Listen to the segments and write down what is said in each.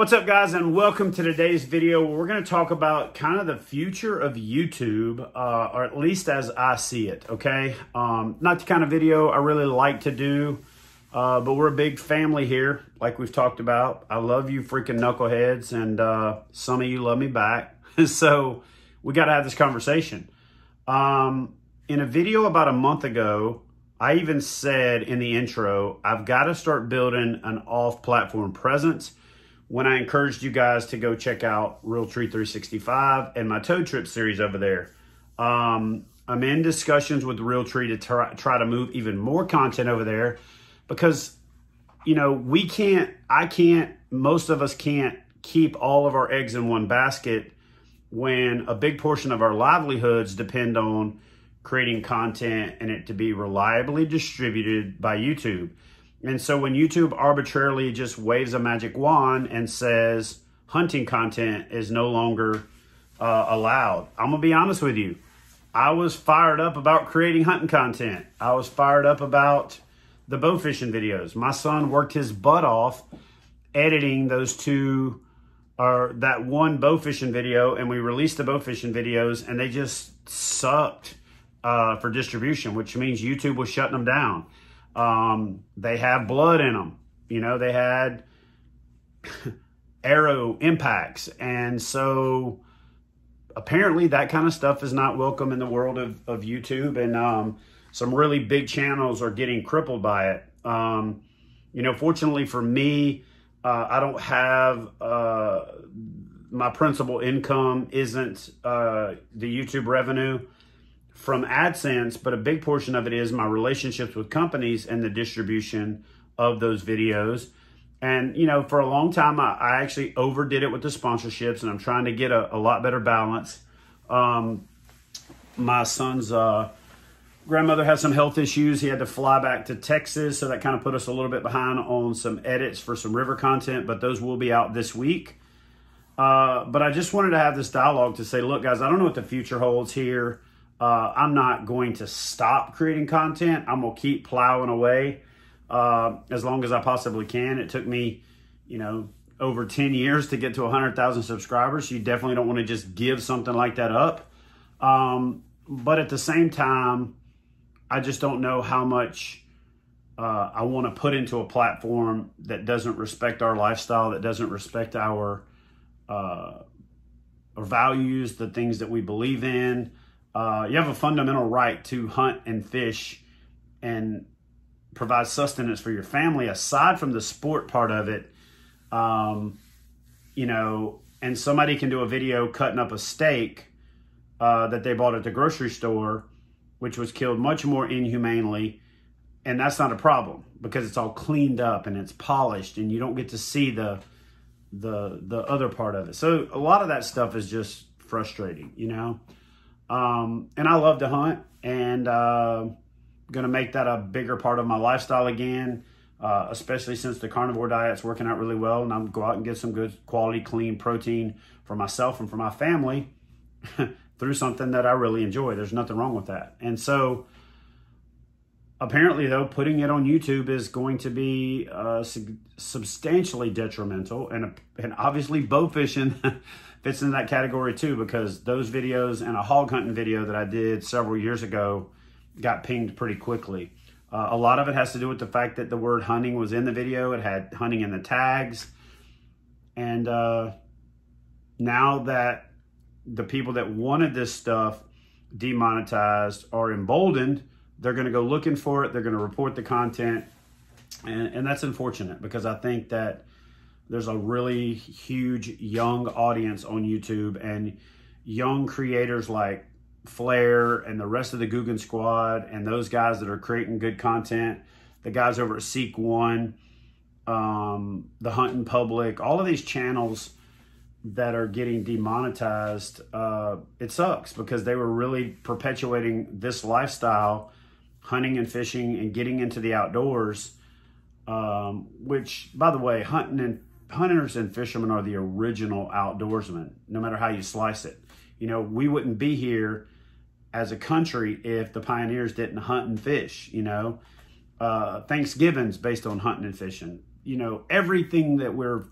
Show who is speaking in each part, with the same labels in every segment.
Speaker 1: What's up, guys, and welcome to today's video. We're going to talk about kind of the future of YouTube, or at least as I see it, okay? Not the kind of video I really like to do, but we're a big family here, like we've talked about. I love you freaking knuckleheads, and some of you love me back. So we got to have this conversation. In a video about a month ago, I even said in the intro, I've got to start building an off-platform presence, when I encouraged you guys to go check out Realtree 365 and my Toad Trip series over there. I'm in discussions with Realtree to try to move even more content over there because, you know, most of us can't keep all of our eggs in one basket when a big portion of our livelihoods depend on creating content and it to be reliably distributed by YouTube. And so when YouTube arbitrarily just waves a magic wand and says hunting content is no longer allowed, I'm going to be honest with you. I was fired up about creating hunting content. I was fired up about the bow fishing videos. My son worked his butt off editing those two, or that one bow fishing video, and we released the bow fishing videos, and they just sucked for distribution, which means YouTube was shutting them down. They have blood in them, you know, they had arrow impacts. And so apparently that kind of stuff is not welcome in the world of YouTube. And, some really big channels are getting crippled by it. You know, fortunately for me, I don't have, my principal income isn't, the YouTube revenue from AdSense, but a big portion of it is my relationships with companies and the distribution of those videos. And, you know, for a long time, I actually overdid it with the sponsorships, and I'm trying to get a lot better balance. My son's grandmother had some health issues. He had to fly back to Texas, so that kind of put us a little bit behind on some edits for some river content, but those will be out this week. But I just wanted to have this dialogue to say, look, guys, I don't know what the future holds here. I'm not going to stop creating content. I'm going to keep plowing away as long as I possibly can. It took me, you know, over 10 years to get to 100,000 subscribers. You definitely don't want to just give something like that up. But at the same time, I just don't know how much I want to put into a platform that doesn't respect our lifestyle, that doesn't respect our values, the things that we believe in. You have a fundamental right to hunt and fish and provide sustenance for your family, aside from the sport part of it. You know, and somebody can do a video cutting up a steak that they bought at the grocery store, which was killed much more inhumanely. And that's not a problem because it's all cleaned up and it's polished and you don't get to see the other part of it. So a lot of that stuff is just frustrating, you know. And I love to hunt, and going to make that a bigger part of my lifestyle again, especially since the carnivore diet's working out really well, and I'm go out and get some good quality, clean protein for myself and for my family through something that I really enjoy. There's nothing wrong with that. And so apparently, though, putting it on YouTube is going to be substantially detrimental, and obviously bow fishing fits in that category too, because those videos and a hog hunting video that I did several years ago got pinged pretty quickly. A lot of it has to do with the fact that the word hunting was in the video. It had hunting in the tags. And now that the people that wanted this stuff demonetized are emboldened, they're going to go looking for it. They're going to report the content. And that's unfortunate, because I think that there's a really huge young audience on YouTube, and young creators like Flair and the rest of the Guggen Squad and those guys that are creating good content, the guys over at Seek One, the Hunting Public, all of these channels that are getting demonetized, it sucks because they were really perpetuating this lifestyle, hunting and fishing and getting into the outdoors, which, by the way, hunters and fishermen are the original outdoorsmen, no matter how you slice it. You know, we wouldn't be here as a country if the pioneers didn't hunt and fish, you know. Thanksgiving's based on hunting and fishing. You know, everything that we've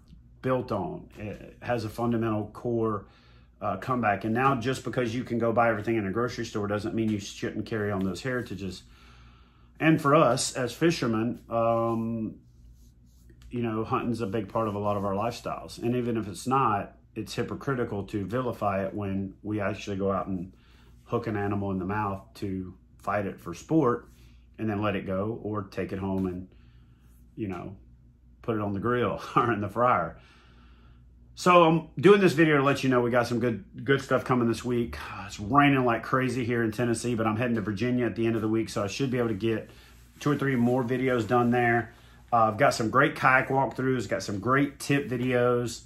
Speaker 1: built on. It has a fundamental core comeback. And now just because you can go buy everything in a grocery store doesn't mean you shouldn't carry on those heritages. And for us as fishermen, you know, hunting's a big part of a lot of our lifestyles. And even if it's not, it's hypocritical to vilify it when we actually go out and hook an animal in the mouth to fight it for sport and then let it go, or take it home and, you know, put it on the grill or in the fryer. So I'm doing this video to let you know we got some good stuff coming this week. It's raining like crazy here in Tennessee, but I'm heading to Virginia at the end of the week, so I should be able to get 2 or 3 more videos done there. I've got some great kayak walkthroughs, got some great tip videos,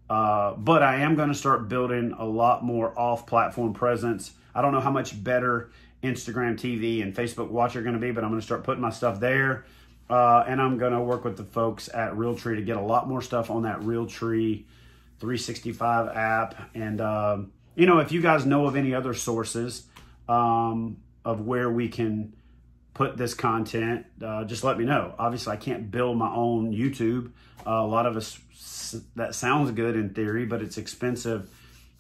Speaker 1: but I am going to start building a lot more off-platform presence. I don't know how much better Instagram TV and Facebook Watch are going to be, but I'm going to start putting my stuff there. And I'm going to work with the folks at Realtree to get a lot more stuff on that Realtree 365 app. And, you know, if you guys know of any other sources of where we can put this content, just let me know. Obviously, I can't build my own YouTube. A lot of us, that sounds good in theory, but it's expensive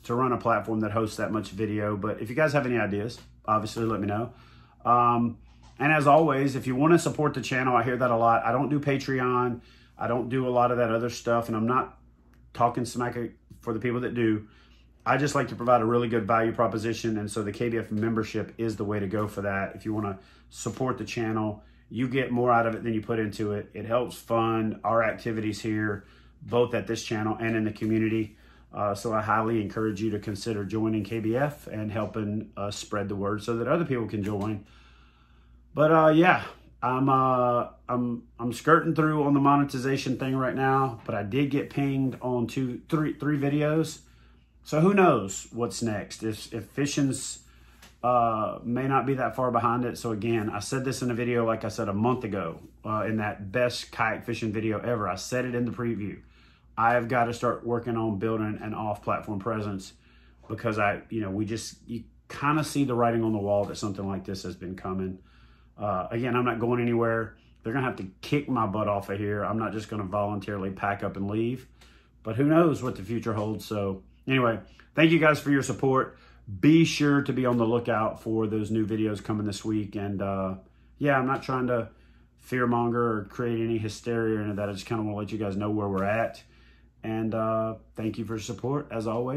Speaker 1: to run a platform that hosts that much video. But if you guys have any ideas, obviously let me know. And as always, if you want to support the channel, I hear that a lot. I don't do Patreon. I don't do a lot of that other stuff, and I'm not talking smack for the people that do. I just like to provide a really good value proposition, and so the KBF membership is the way to go for that. If you want to support the channel, you get more out of it than you put into it. It helps fund our activities here, both at this channel and in the community. So I highly encourage you to consider joining KBF and helping us spread the word so that other people can join. But yeah, I'm skirting through on the monetization thing right now, but I did get pinged on three videos. So who knows what's next? If fishing's may not be that far behind it. So again, I said this in a video, like I said, a month ago, in that best kayak fishing video ever. I said it in the preview. I have got to start working on building an off-platform presence, because you kind of see the writing on the wall that something like this has been coming. Again, I'm not going anywhere. They're going to have to kick my butt off of here. I'm not just going to voluntarily pack up and leave. But who knows what the future holds. So anyway, thank you guys for your support. Be sure to be on the lookout for those new videos coming this week. And yeah, I'm not trying to fearmonger or create any hysteria or any of that. I just kind of want to let you guys know where we're at. And thank you for your support, as always.